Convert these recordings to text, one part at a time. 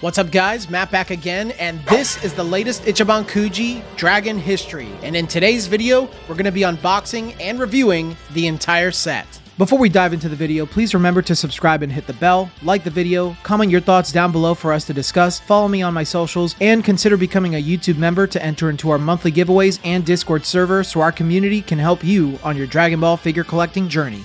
What's up guys, Matt back again, and this is the latest Ichiban Kuji Dragon history. And in today's video, we're going to be unboxing and reviewing the entire set. Before we dive into the video, please remember to subscribe and hit the bell, like the video, comment your thoughts down below for us to discuss, follow me on my socials, and consider becoming a YouTube member to enter into our monthly giveaways and Discord server so our community can help you on your Dragon Ball figure collecting journey.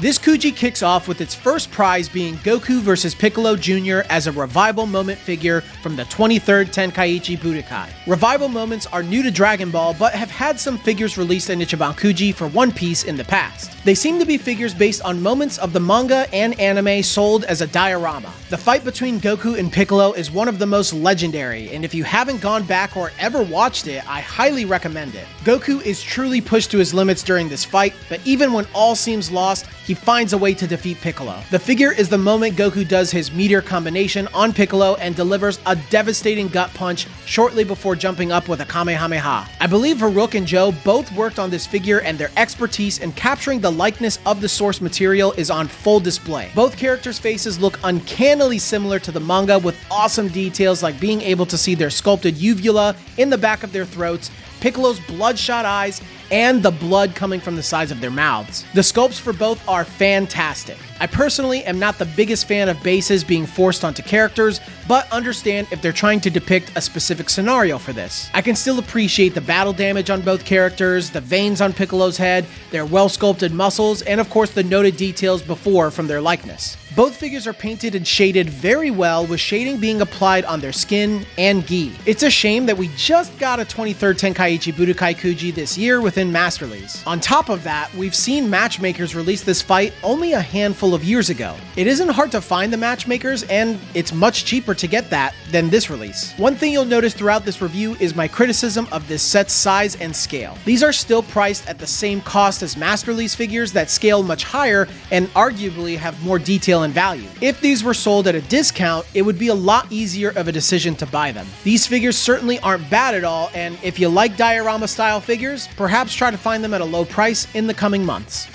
This Kuji kicks off with its first prize being Goku vs Piccolo Jr. as a Revival Moment figure from the 23rd Tenkaichi Budokai. Revival Moments are new to Dragon Ball, but have had some figures released in Ichiban Kuji for One Piece in the past. They seem to be figures based on moments of the manga and anime sold as a diorama. The fight between Goku and Piccolo is one of the most legendary, and if you haven't gone back or ever watched it, I highly recommend it. Goku is truly pushed to his limits during this fight, but even when all seems lost, he finds a way to defeat Piccolo. The figure is the moment Goku does his meteor combination on Piccolo and delivers a devastating gut punch shortly before jumping up with a Kamehameha. I believe Farouk and Joe both worked on this figure, and their expertise in capturing the likeness of the source material is on full display. Both characters' faces look uncannily similar to the manga, with awesome details like being able to see their sculpted uvula in the back of their throats, Piccolo's bloodshot eyes, and the blood coming from the sides of their mouths. The sculpts for both are fantastic. I personally am not the biggest fan of bases being forced onto characters, but understand if they're trying to depict a specific scenario for this. I can still appreciate the battle damage on both characters, the veins on Piccolo's head, their well-sculpted muscles, and of course the noted details before from their likeness. Both figures are painted and shaded very well, with shading being applied on their skin and gi. It's a shame that we just got a 23rd Tenkaichi Budokai Kuji this year within Masterlies. On top of that, we've seen matchmakers release this fight only a handful of years ago. It isn't hard to find the matchmakers, and it's much cheaper to get that than this release. One thing you'll notice throughout this review is my criticism of this set's size and scale. These are still priced at the same cost as Masterlies figures that scale much higher and arguably have more detail and value. If these were sold at a discount, it would be a lot easier of a decision to buy them. These figures certainly aren't bad at all, and if you like diorama style figures, perhaps try to find them at a low price in the coming months.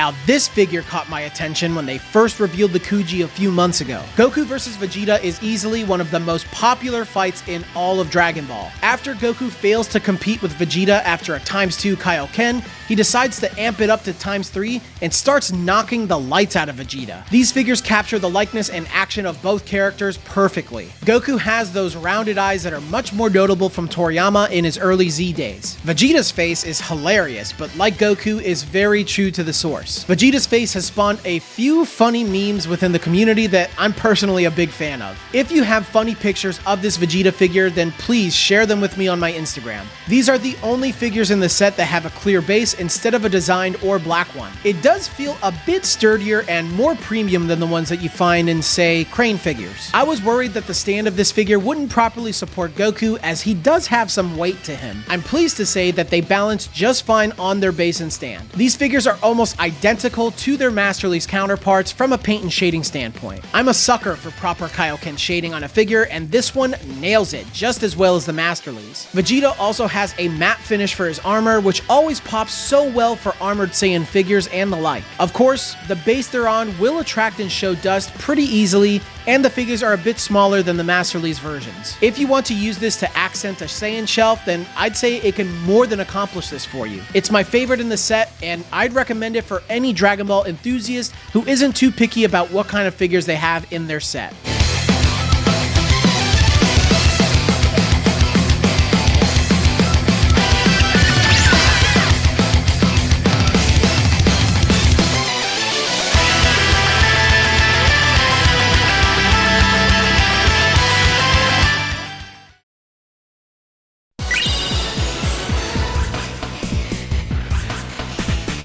Now this figure caught my attention when they first revealed the Kuji a few months ago. Goku vs Vegeta is easily one of the most popular fights in all of Dragon Ball. After Goku fails to compete with Vegeta after a ×2 Kaioken, he decides to amp it up to ×3 and starts knocking the lights out of Vegeta. These figures capture the likeness and action of both characters perfectly. Goku has those rounded eyes that are much more notable from Toriyama in his early Z days. Vegeta's face is hilarious, but like Goku, is very true to the source. Vegeta's face has spawned a few funny memes within the community that I'm personally a big fan of. If you have funny pictures of this Vegeta figure, then please share them with me on my Instagram. These are the only figures in the set that have a clear base instead of a designed or black one. It does feel a bit sturdier and more premium than the ones that you find in, say, Crane figures. I was worried that the stand of this figure wouldn't properly support Goku, as he does have some weight to him. I'm pleased to say that they balance just fine on their base and stand. These figures are almost identical to their Masterly's counterparts from a paint and shading standpoint. I'm a sucker for proper Kaioken shading on a figure, and this one nails it just as well as the Masterly's. Vegeta also has a matte finish for his armor, which always pops so well for Armored Saiyan figures and the like. Of course, the base they're on will attract and show dust pretty easily, and the figures are a bit smaller than the Masterly's versions. If you want to use this to accent a Saiyan shelf, then I'd say it can more than accomplish this for you. It's my favorite in the set, and I'd recommend it for any Dragon Ball enthusiast who isn't too picky about what kind of figures they have in their set.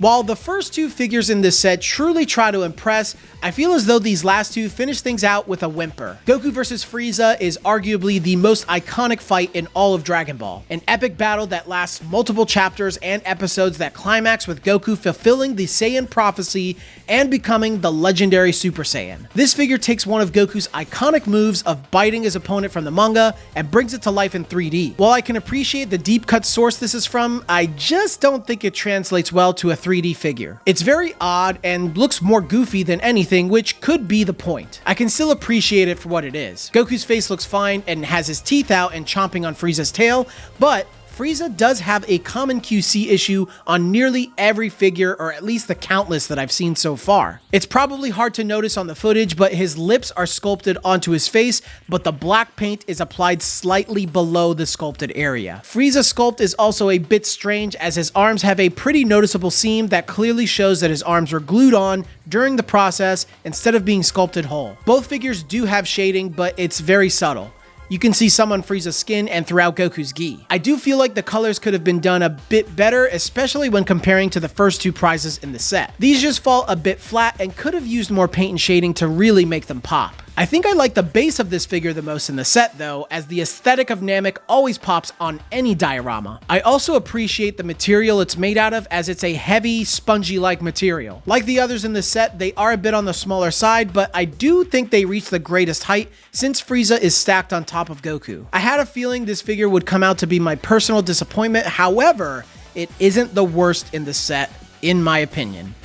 While the first two figures in this set truly try to impress, I feel as though these last two finish things out with a whimper. Goku vs Frieza is arguably the most iconic fight in all of Dragon Ball. An epic battle that lasts multiple chapters and episodes that climax with Goku fulfilling the Saiyan prophecy and becoming the legendary Super Saiyan. This figure takes one of Goku's iconic moves of biting his opponent from the manga and brings it to life in 3D. While I can appreciate the deep cut source this is from, I just don't think it translates well to a 3D figure. It's very odd and looks more goofy than anything, which could be the point. I can still appreciate it for what it is. Goku's face looks fine and has his teeth out and chomping on Frieza's tail, but Frieza does have a common QC issue on nearly every figure, or at least the countless that I've seen so far. It's probably hard to notice on the footage, but his lips are sculpted onto his face, but the black paint is applied slightly below the sculpted area. Frieza's sculpt is also a bit strange, as his arms have a pretty noticeable seam that clearly shows that his arms were glued on during the process instead of being sculpted whole. Both figures do have shading, but it's very subtle. You can see some on Frieza's skin and throughout Goku's gi. I do feel like the colors could have been done a bit better, especially when comparing to the first two prizes in the set. These just fall a bit flat and could have used more paint and shading to really make them pop. I think I like the base of this figure the most in the set though, as the aesthetic of Namek always pops on any diorama. I also appreciate the material it's made out of, as it's a heavy, spongy-like material. Like the others in the set, they are a bit on the smaller side, but I do think they reach the greatest height since Frieza is stacked on top of Goku. I had a feeling this figure would come out to be my personal disappointment, however, it isn't the worst in the set, in my opinion.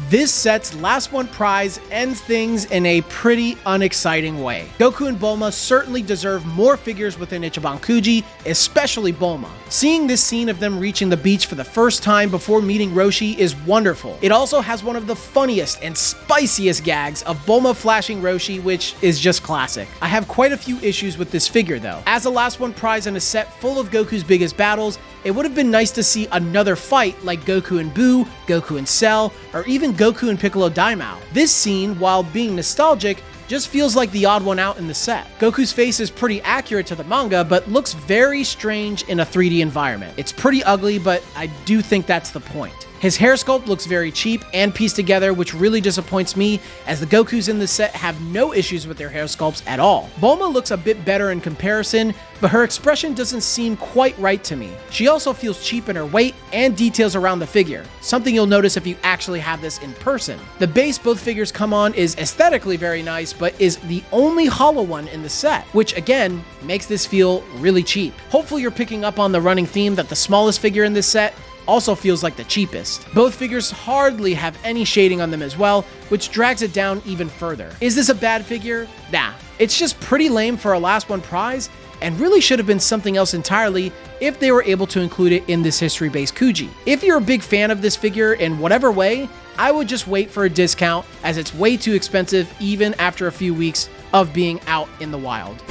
This set's last one prize ends things in a pretty unexciting way. Goku and Bulma certainly deserve more figures within Ichiban Kuji, especially Bulma. Seeing this scene of them reaching the beach for the first time before meeting Roshi is wonderful. It also has one of the funniest and spiciest gags of Bulma flashing Roshi, which is just classic. I have quite a few issues with this figure though. As a last one prize in a set full of Goku's biggest battles, it would have been nice to see another fight like Goku and Buu, Goku and Cell, or even Goku and Piccolo Daimao. This scene, while being nostalgic, just feels like the odd one out in the set. Goku's face is pretty accurate to the manga, but looks very strange in a 3D environment. It's pretty ugly, but I do think that's the point. His hair sculpt looks very cheap and pieced together, which really disappoints me, as the Gokus in this set have no issues with their hair sculpts at all. Bulma looks a bit better in comparison, but her expression doesn't seem quite right to me. She also feels cheap in her weight and details around the figure, something you'll notice if you actually have this in person. The base both figures come on is aesthetically very nice, but is the only hollow one in the set, which again makes this feel really cheap. Hopefully you're picking up on the running theme that the smallest figure in this set also feels like the cheapest. Both figures hardly have any shading on them as well, which drags it down even further. Is this a bad figure? Nah, it's just pretty lame for a last one prize, and really should have been something else entirely if they were able to include it in this history-based Kuji. If you're a big fan of this figure in whatever way, I would just wait for a discount, as it's way too expensive even after a few weeks of being out in the wild.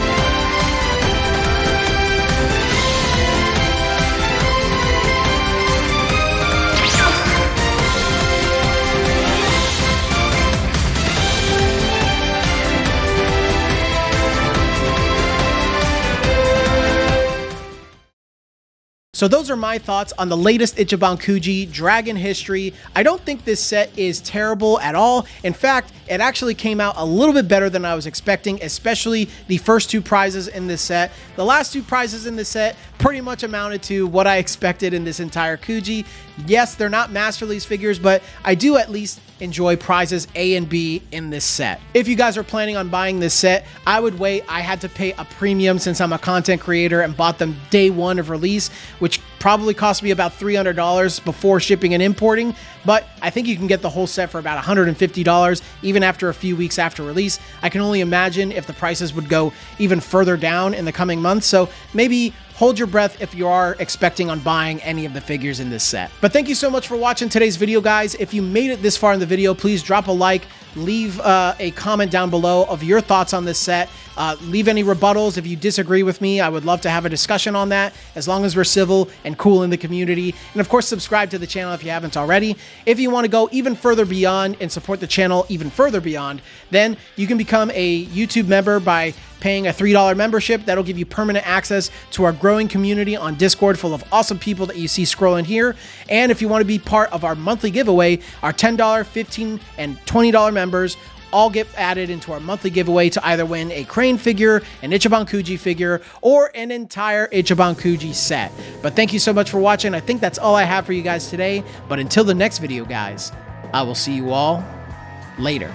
So those are my thoughts on the latest Ichiban Kuji, Dragon History. I don't think this set is terrible at all. In fact, it actually came out a little bit better than I was expecting, especially the first two prizes in this set. The last two prizes in this set pretty much amounted to what I expected in this entire Kuji. Yes, they're not Master League figures, but I do at least enjoy prizes A and B in this set. If you guys are planning on buying this set, I would wait. I had to pay a premium since I'm a content creator and bought them day one of release, which probably cost me about $300 before shipping and importing, but I think you can get the whole set for about $150 even after a few weeks after release. I can only imagine if the prices would go even further down in the coming months, so maybe hold your breath if you are expecting on buying any of the figures in this set. But thank you so much for watching today's video, guys. If you made it this far in the video, please drop a like, leave a comment down below of your thoughts on this set. Leave any rebuttals if you disagree with me. I would love to have a discussion on that, as long as we're civil and cool in the community. And of course, subscribe to the channel if you haven't already. If you want to go even further beyond and support the channel even further beyond, then you can become a YouTube member by paying a $3 membership. That'll give you permanent access to our growing community on Discord full of awesome people that you see scrolling here. And if you want to be part of our monthly giveaway, our $10, $15, and $20 members all get added into our monthly giveaway to either win a Crane figure, an Ichiban Kuji figure, or an entire Ichiban Kuji set. But thank you so much for watching. I think that's all I have for you guys today. But until the next video, guys, I will see you all later.